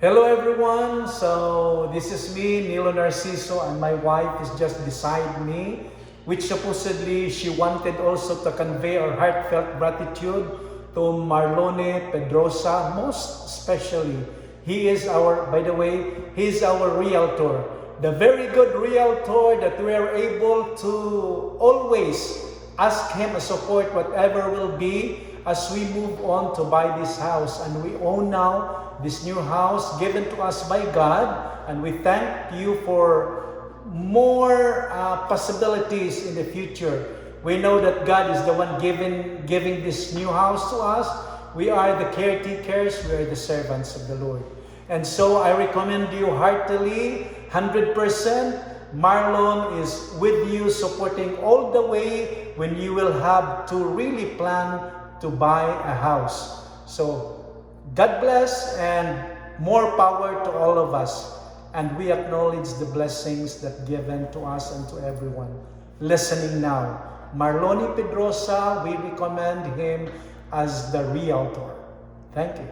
Hello everyone, so this is me, Nilo Narciso, and my wife is just beside me, which supposedly she wanted also to convey our heartfelt gratitude to Marlone Pedrosa, most especially. He is our, by the way, he is our realtor, the very good realtor that we are able to always ask him to support whatever will be as we move on to buy this house. And we own now this new house given to us by God, and we thank you for more possibilities in the future. We know that God is the one giving this new house to us. We are the caretakers, we are the servants of the Lord. And so I recommend you heartily, 100%. Marlon is with you, supporting all the way when you will have to really plan to buy a house. So God bless and more power to all of us. And we acknowledge the blessings that given to us and to everyone listening now. Marlone Pedrosa, we recommend him as the realtor. Thank you.